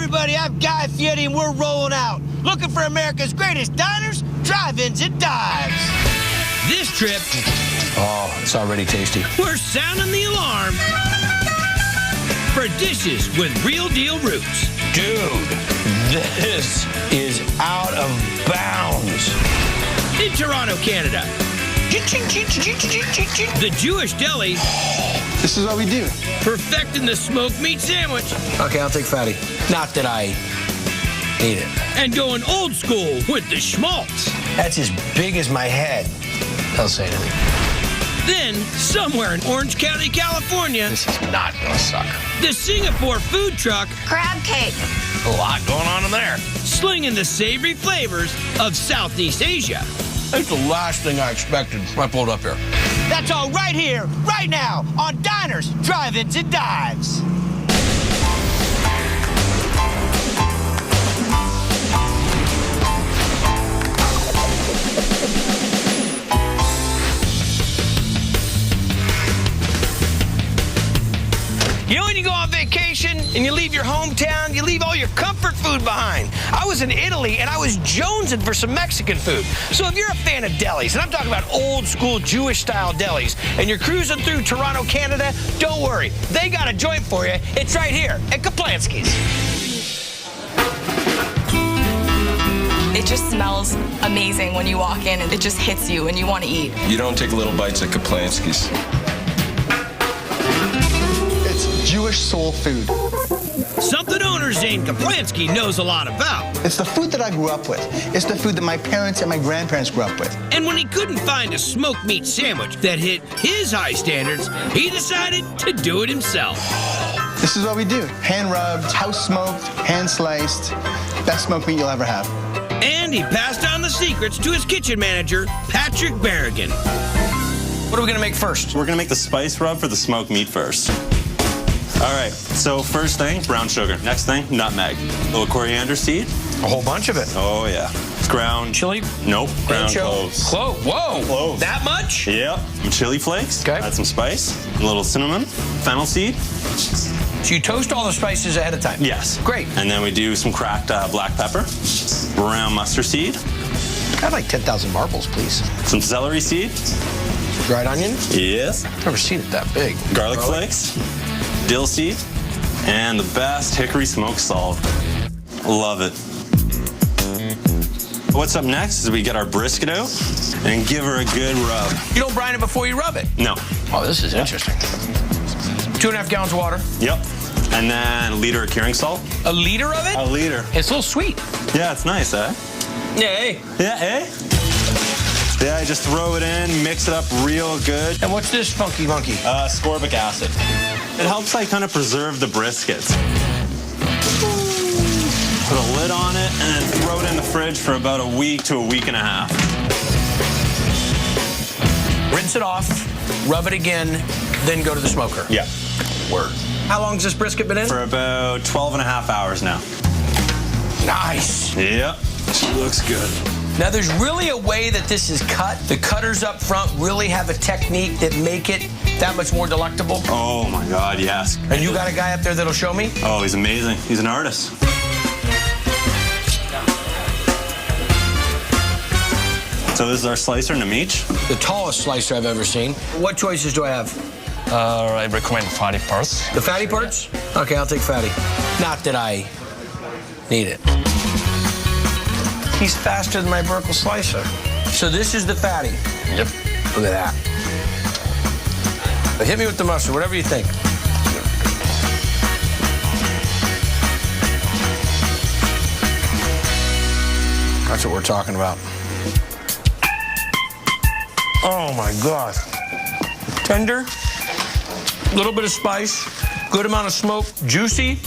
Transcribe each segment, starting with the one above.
everybody, I'm Guy Fieri, and we're rolling out. Looking for America's greatest diners, drive-ins, and dives. This trip... Oh, it's already tasty. We're sounding the alarm for dishes with real deal roots. Dude, this is out of bounds. In Toronto, Canada. The Jewish Deli. This is what we do. Perfecting the smoked meat sandwich. Okay, I'll take fatty. Not that I need it. And going old school with the schmaltz. That's as big as my head. Don't say anything. Then, somewhere in Orange County, California, This is not gonna suck. the Singapore food truck Crab cake. A lot going on in there. slinging the savory flavors of Southeast Asia. That's the last thing I expected when I pulled up here. That's all right here, right now, on Diners, Drive-Ins, and Dives. You know when you go on vacation and you leave your hometown, you leave all your comfort food behind. I was in Italy and I was jonesing for some Mexican food. So if you're a fan of delis, and I'm talking about old school Jewish style delis, and you're cruising through Toronto, Canada, don't worry. They got a joint for you. It's right here at Kaplansky's. It just smells amazing when you walk in, and it just hits you and you want to eat. You don't take little bites at Kaplansky's. It's Jewish soul food. Something owner Zane Kaplansky knows a lot about. It's the food that I grew up with. It's the food that my parents and my grandparents grew up with. And when he couldn't find a smoked meat sandwich that hit his high standards, he decided to do it himself. This is what we do. Hand rubbed, house smoked, hand sliced. Best smoked meat you'll ever have. And he passed on the secrets to his kitchen manager, Patrick Berrigan. What are we gonna make first? We're gonna make the spice rub for the smoked meat first. All right, so first thing, brown sugar. Next thing, nutmeg. A little coriander seed. A whole bunch of it. Oh, yeah. Ground Chili? Nope, ground Ancho- cloves. Whoa. Cloves. That much? Yep. Some chili flakes. Okay. Add some spice. A little cinnamon. Fennel seed. So you toast all the spices ahead of time? Yes. Great. And then we do some cracked black pepper. Brown mustard seed. I'd like 10,000 marbles, please. Some celery seed. Dried onion? Yes. Never seen it that big. Garlic flakes. Dill seed. And the best hickory smoked salt. Love it. What's up next is we get our brisket out and give her a good rub. You don't brine it before you rub it? No. Oh, this is interesting. 2.5 gallons of water. Yep. And then a liter of curing salt. A liter of it? A liter. It's a little sweet. Yeah, it's nice, eh? Yeah, hey. Yeah, eh? Yeah, just throw it in, mix it up real good. And what's this funky monkey? Ascorbic acid. It helps like kind of preserve the briskets. Put a lid on it and then throw it in the fridge for about a week to a week and a half. Rinse it off, rub it again, then go to the smoker. Yeah. Word. How long has this brisket been in? For about 12 and a half hours now. Nice. Yep. Looks good. Now, there's really a way that this is cut. The cutters up front really have a technique that make it that much more delectable. Oh, my God, yes. And you got a guy up there that'll show me? Oh, he's amazing. He's an artist. So this is our slicer, Namich. The tallest slicer I've ever seen. What choices do I have? I recommend fatty parts. The fatty parts? Okay, I'll take fatty. Not that I need it. He's faster than my vertical slicer. So this is the fatty. Yep. Look at that. But hit me with the mustard, whatever you think. That's what we're talking about. Oh my God. Tender, little bit of spice, good amount of smoke, juicy.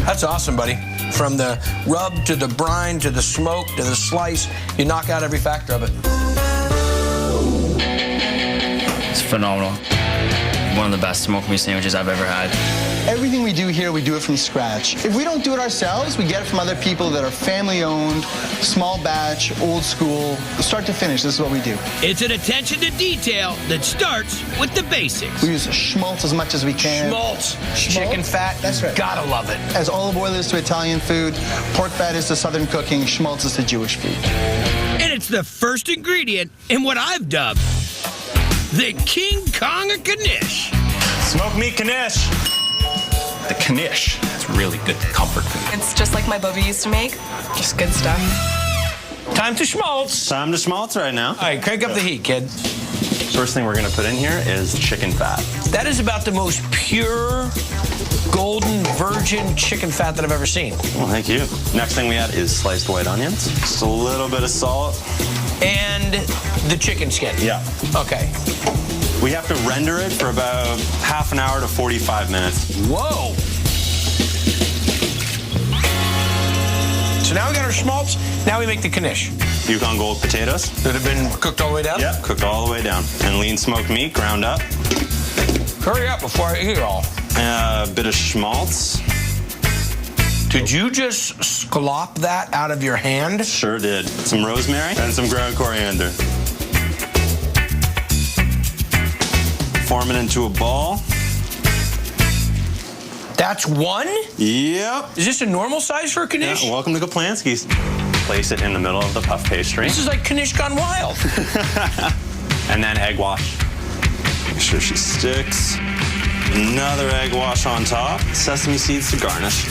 That's awesome, buddy. From the rub to the brine to the smoke to the slice, you knock out every factor of it. It's phenomenal. One of the best smoked meat sandwiches I've ever had. Everything we do here, we do it from scratch. If we don't do it ourselves, we get it from other people that are family-owned, small batch, old school, start to finish. This is what we do. It's an attention to detail that starts with the basics. We use schmaltz as much as we can. Schmaltz, chicken fat. That's right. Gotta love it. As olive oil is to Italian food, pork fat is to Southern cooking, schmaltz is to Jewish food. And it's the first ingredient in what I've dubbed the King Kong of Knish. Smoked meat knish. The knish. It's really good comfort food. It's just like my Bubby used to make. Just good stuff. Time to schmaltz. Time to schmaltz right now. All right, crank up the heat, kid. First thing we're gonna put in here is chicken fat. That is about the most pure, golden, virgin chicken fat that I've ever seen. Well, thank you. Next thing we add is sliced white onions. Just a little bit of salt. And the chicken skin. Yeah. Okay. We have to render it for about half an hour to 45 minutes. Whoa. So now we got our schmaltz. Now we make the knish. Yukon Gold potatoes. That have been cooked all the way down? Yep, cooked all the way down. And lean smoked meat, ground up. Hurry up before I eat it all. A bit of schmaltz. Did you just schlop that out of your hand? Sure did. Some rosemary and some ground coriander. Form it into a ball. That's one? Yep. Is this a normal size for a knish? Yeah, welcome to Kaplansky's. Place it in the middle of the puff pastry. This is like knish gone wild. And then egg wash. Make sure she sticks. Another egg wash on top. Sesame seeds to garnish.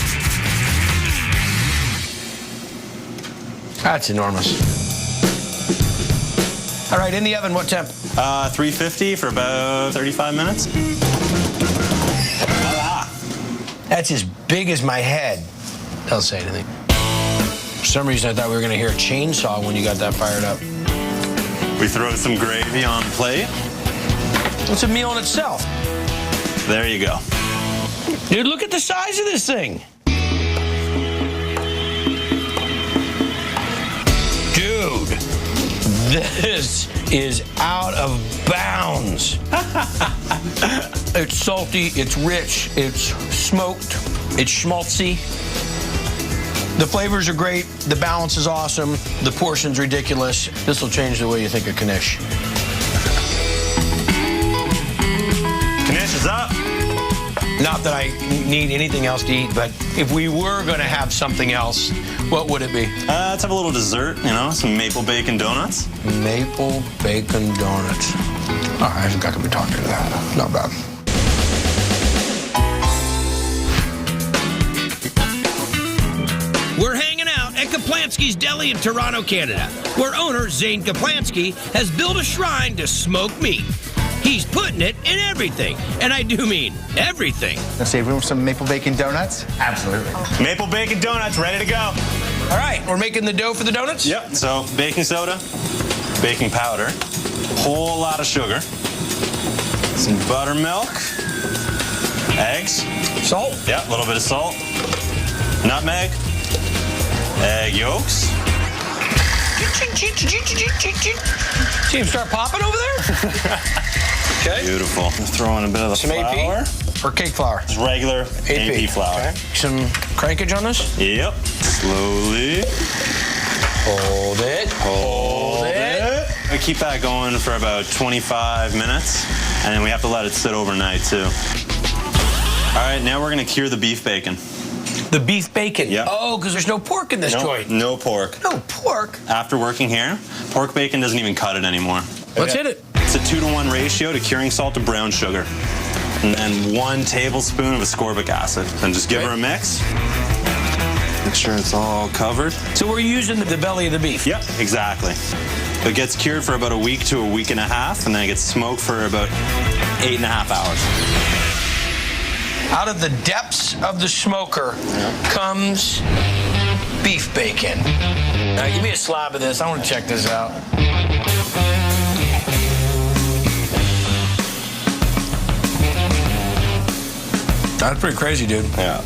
That's enormous. All right, in the oven, what temp? 350 for about 35 minutes. That's as big as my head. Don't say anything. For some reason, I thought we were going to hear a chainsaw when you got that fired up. We throw some gravy on the plate. It's a meal in itself. There you go. Dude, look at the size of this thing. Dude, this is out of bounds. It's salty, it's rich, it's smoked, it's schmaltzy. The flavors are great, the balance is awesome, the portion's ridiculous. This will change the way you think of knish. Knish is up. Not that I need anything else to eat, but if we were going to have something else, what would it be? Let's have a little dessert, you know, some maple bacon donuts. Maple bacon donuts. All right, I think I could be talking to that. Not bad. We're hanging out at Kaplansky's Deli in Toronto, Canada, where owner Zane Kaplansky has built a shrine to smoked meat. He's putting it in everything, and I do mean everything. Let's save room for some maple bacon donuts. Absolutely. Maple bacon donuts ready to go. All right, we're making the dough for the donuts? Yep, so baking soda, baking powder, whole lot of sugar, some buttermilk, eggs. Salt? Yep, a little bit of salt, nutmeg, egg yolks. See him start popping over there? Okay. Beautiful. Throw in a bit of the Some flour. AP or cake flour? Just regular AP flour. Okay. Some crankage on this? Yep. Slowly. Hold it. Hold it. We keep that going for about 25 minutes, and then we have to let it sit overnight too. All right, now we're gonna cure the beef bacon. The beef bacon? Yep. Oh, because there's no pork in this joint. No pork. No pork? After working here, pork bacon doesn't even cut it anymore. Let's hit it. It's a 2-to-1 ratio to curing salt to brown sugar. And then 1 tablespoon of ascorbic acid. Then just give her a mix. Make sure it's all covered. So we're using the belly of the beef? Yep, exactly. It gets cured for about a week to a week and a half, and then it gets smoked for about 8.5 hours. Out of the depths of the smoker comes beef bacon. Now, give me a slab of this. I want to check this out. That's pretty crazy, dude. Yeah.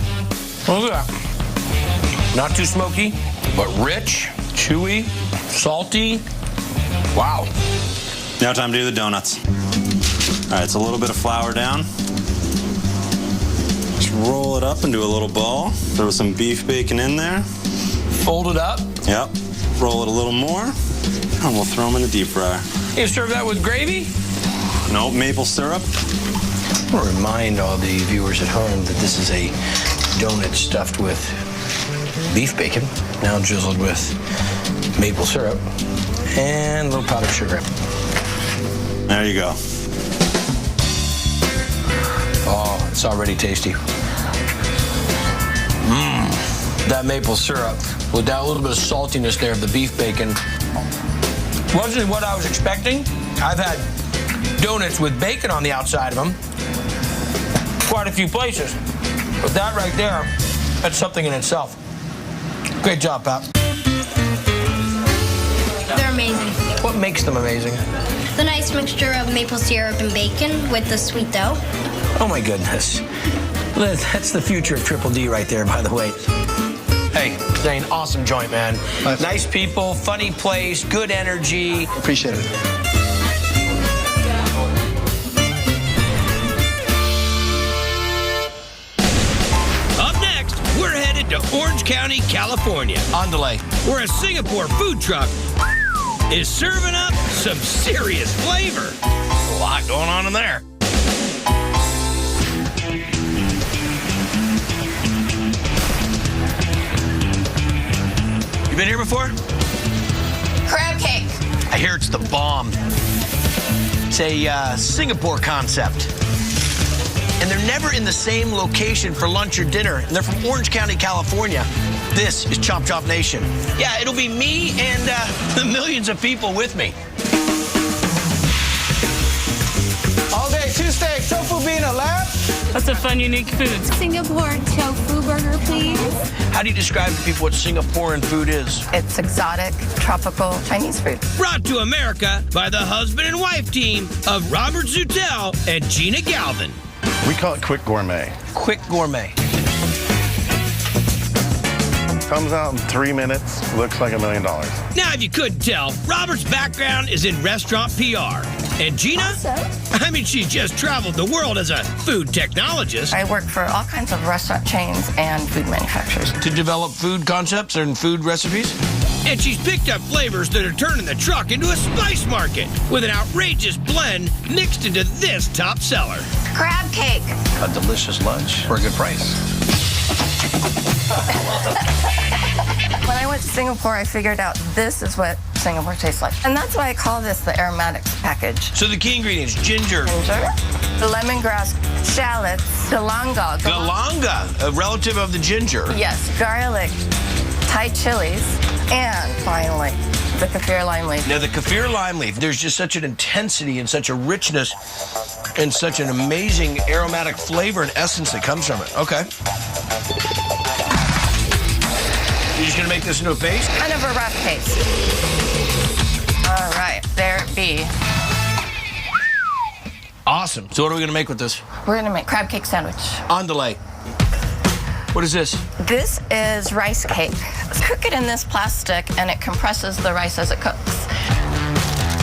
Look at that. Not too smoky, but rich, chewy, salty. Wow. Now time to do the donuts. All right, so a little bit of flour down. Just roll it up into a little ball. Throw some beef bacon in there. Fold it up. Yep. Roll it a little more, and we'll throw them in the deep fryer. You serve that with gravy? No, maple syrup. I want to remind all the viewers at home that this is a donut stuffed with beef bacon, now drizzled with maple syrup and a little powdered sugar. There you go. Oh, it's already tasty. That maple syrup with that little bit of saltiness there of the beef bacon wasn't what I was expecting. I've had donuts with bacon on the outside of them quite a few places, but that right there, that's something in itself. Great job, Pat. They're amazing. What makes them amazing? The nice mixture of maple syrup and bacon with the sweet dough. Oh my goodness. That's the future of Triple D right there, by the way. Hey, Zane, awesome joint, man. Nice people, funny place, good energy. Appreciate it. Up next, we're headed to Orange County, California. On delay. Where a Singapore food truck is serving up some serious flavor. A lot going on in there. You been here before? Crab cake. I hear it's the bomb. It's a Singapore concept. And they're never in the same location for lunch or dinner. And they're from Orange County, California. This is Chomp Chomp Nation. Yeah, it'll be me and the millions of people with me. All day, 2 steaks, tofu bean, a lab. What's a fun, unique food? Singapore tofu burger, please. How do you describe to people what Singaporean food is? It's exotic, tropical Chinese food. Brought to America by the husband and wife team of Robert Zutell and Gina Galvin. We call it quick gourmet. Quick gourmet. Comes out in 3 minutes, looks like $1 million. Now, if you couldn't tell, Robert's background is in restaurant PR. And Gina? I mean, she's just traveled the world as a food technologist. I work for all kinds of restaurant chains and food manufacturers. To develop food concepts and food recipes. And she's picked up flavors that are turning the truck into a spice market with an outrageous blend mixed into this top seller. Crab cake. A delicious lunch for a good price. When I went to Singapore, I figured out this is what Singapore tastes like. And that's why I call this the aromatics package. So the key ingredients, ginger. Ginger, lemongrass, shallots, galanga. Galanga, a relative of the ginger. Yes, garlic, Thai chilies, and finally, the kaffir lime leaf. Now, the kaffir lime leaf, there's just such an intensity and such a richness and such an amazing aromatic flavor and essence that comes from it. Okay. You're just gonna make this into a paste? Kind of a rough paste. All right, there it be. Awesome. So what are we gonna make with this? We're gonna make crab cake sandwich. On delay. What is this? This is rice cake. Cook it in this plastic and it compresses the rice as it cooks.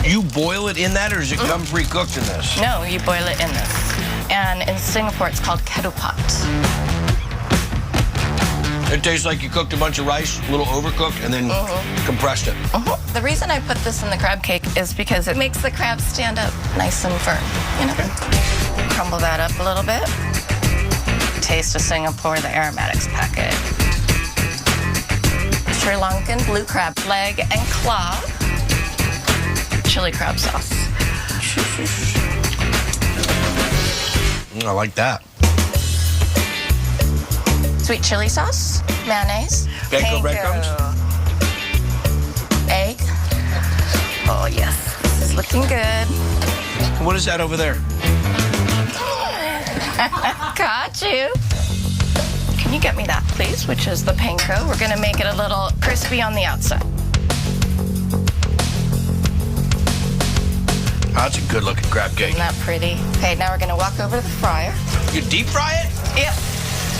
You boil it in that, or does it come pre-cooked in this? No, you boil it in this. And in Singapore, it's called ketupat. It tastes like you cooked a bunch of rice, a little overcooked, and then compressed it. The reason I put this in the crab cake is because it makes the crab stand up nice and firm, you know? Okay. Crumble that up a little bit. Taste of Singapore, the aromatics packet. Sri Lankan blue crab leg and claw. Chili crab sauce. I like that. Sweet chili sauce, mayonnaise, Panko breadcrumbs? egg. Oh yes, this is looking good. What is that over there? Got you. Can you get me that, please? Which is the panko. We're gonna make it a little crispy on the outside. Oh, that's a good-looking crab cake. Isn't that pretty? Okay, now we're gonna walk over to the fryer. You deep fry it? Yep.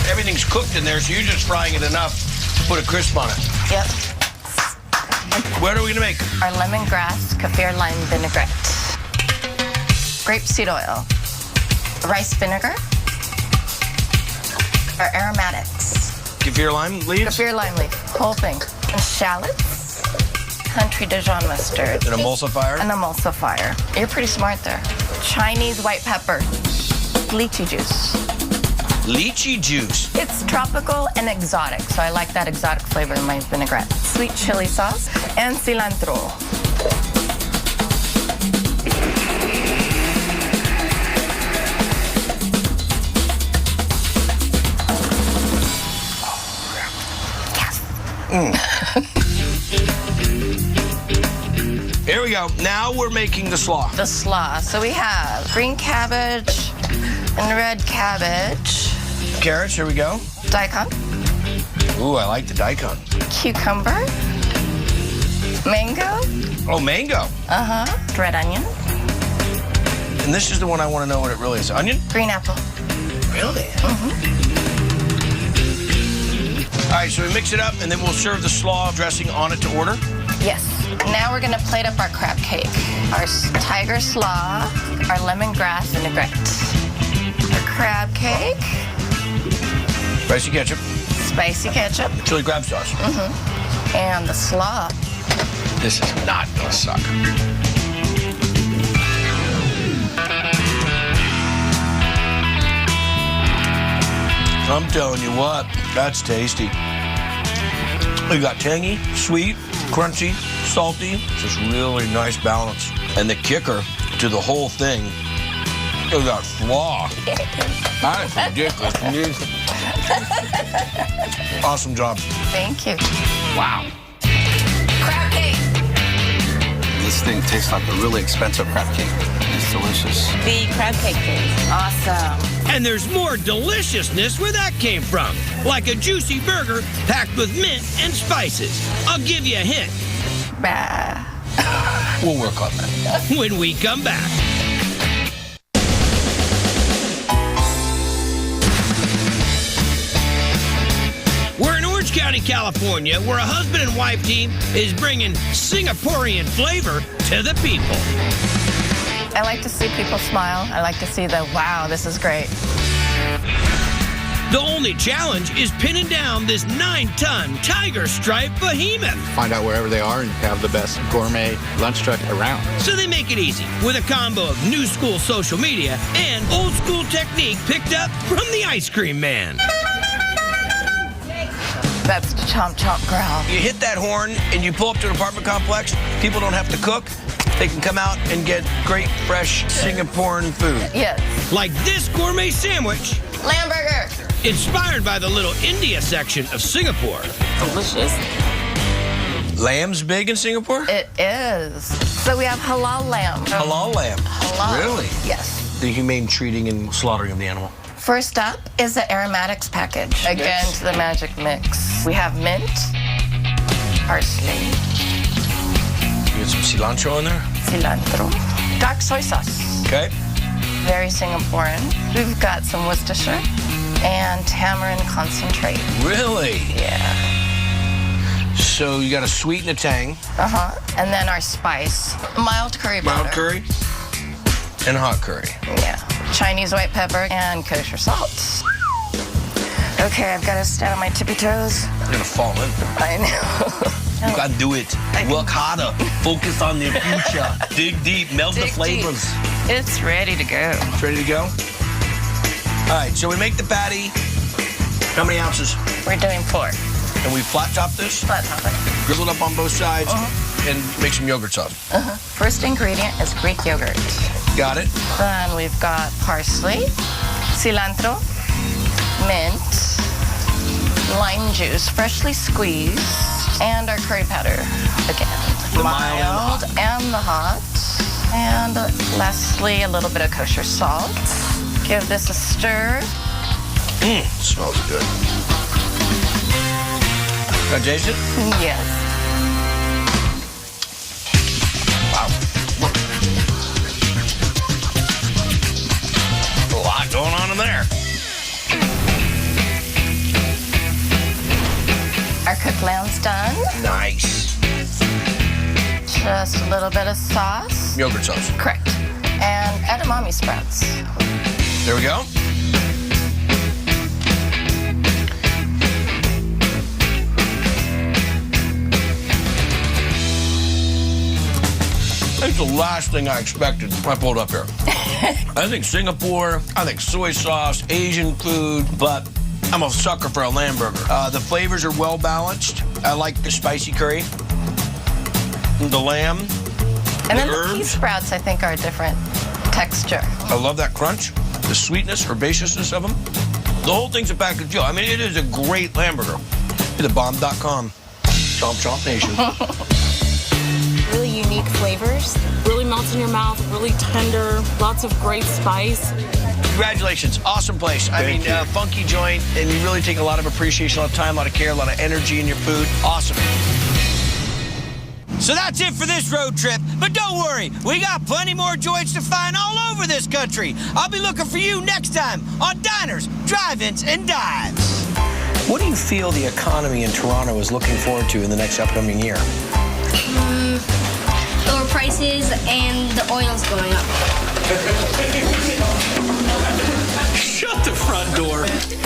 Everything's cooked in there, so you're just frying it enough to put a crisp on it. Yep. What are we gonna make? Our lemongrass kaffir lime vinaigrette. Grapeseed oil. Rice vinegar. our aromatics. Kaffir lime leaves? Kaffir lime leaf, whole thing. And shallots, country Dijon mustard. An emulsifier? An emulsifier. You're pretty smart there. Chinese white pepper, lychee juice. Lychee juice. It's tropical and exotic, so I like that exotic flavor in my vinaigrette. Sweet chili sauce and cilantro. Here we go. Now we're making the slaw. The slaw. So we have green cabbage and red cabbage. Carrots, here we go. Daikon. Ooh, I like the daikon. Cucumber. Mango. Oh, mango. Red onion. And this is the one I want to know what it really is. Onion? Green apple. Really? All right, so we mix it up, and then we'll serve the slaw dressing on it to order. Yes. Now we're gonna plate up our crab cake. Our tiger slaw, our lemongrass vinaigrette. Our crab cake. Spicy ketchup. Spicy ketchup. Chili crab sauce. And the slaw. This is not gonna suck. I'm telling you what, that's tasty. We got tangy, sweet, crunchy, salty, just really nice balance. And the kicker to the whole thing is that slaw. That is ridiculous. Awesome job. Thank you. Wow. Crab cake. This thing tastes like a really expensive crab cake. It's delicious. The crab cake, please. Awesome. And there's more deliciousness where that came from, like a juicy burger packed with mint and spices. I'll give you a hint. Bah. We'll work on that when we come back. We're in Orange County, California, where a husband and wife team is bringing Singaporean flavor to the people. I like to see people smile. I like to see the, wow, this is great. The only challenge is pinning down this 9-ton tiger stripe behemoth. Find out wherever they are and have the best gourmet lunch truck around. So they make it easy with a combo of new school social media and old school technique picked up from the ice cream man. That's the Chomp Chomp growl. You hit that horn and you pull up to an apartment complex, people don't have to cook. They can come out and get great, fresh Singaporean food. Yes. Like this gourmet sandwich, Lamb burger. inspired by the Little India section of Singapore. Delicious. Lamb's big in Singapore? It is. So we have halal lamb. Halal lamb. Halal. Really? Yes. The humane treating and slaughtering of the animal. First up is the aromatics package. Again, to the magic mix. We have mint, parsley, You get some cilantro in there? cilantro, dark soy sauce. Okay. Very Singaporean. We've got some Worcestershire and tamarind concentrate. Really? Yeah. So you got a sweet and a tang. And then our spice, mild curry powder. Mild curry and hot curry. Yeah. Chinese white pepper and kosher salt. Okay, I've got to stand on my tippy toes. You're gonna fall in. I know. You gotta do it. Work harder. Focus on the future. Dig deep. Melt the Dig flavors. deep. It's ready to go. It's ready to go? All right, so we make the patty. How many ounces? We're doing 4. And we flat top this, Flat top it. grizzle it up on both sides, and make some yogurt sauce. First ingredient is Greek yogurt. Got it? Then we've got parsley, cilantro, mint, lime juice, freshly squeezed, and our curry powder again. The mild and the hot. And lastly, a little bit of kosher salt. Give this a stir. Smells good. Can I taste it? Yes. Wow. A lot going on in there. Our cooked lamb's done. Nice. Just a little bit of sauce. Yogurt sauce. Correct. And edamame sprouts. There we go. It's the last thing I expected when I pulled up here. I think Singapore, I think soy sauce, Asian food, but I'm a sucker for a lamb burger. The flavors are well balanced. I like the spicy curry, the lamb, And then herbs. the pea sprouts, I think, are a different texture. I love that crunch, the sweetness, herbaceousness of them. The whole thing's a package deal. I mean, it is a great lamb burger. TheBomb.com. Chomp Chomp Nation. Really unique flavors. Really melts in your mouth, really tender, lots of great spice. Congratulations, awesome place. Thank you. Funky joint, and you really take a lot of appreciation, a lot of time, a lot of care, a lot of energy in your food. Awesome. So that's it for this road trip, but don't worry, we got plenty more joints to find all over this country. I'll be looking for you next time on Diners, Drive-Ins, and Dives. What do you feel the economy in Toronto is looking forward to in the next upcoming year? Lower prices and the oil's going up. Shut the front door.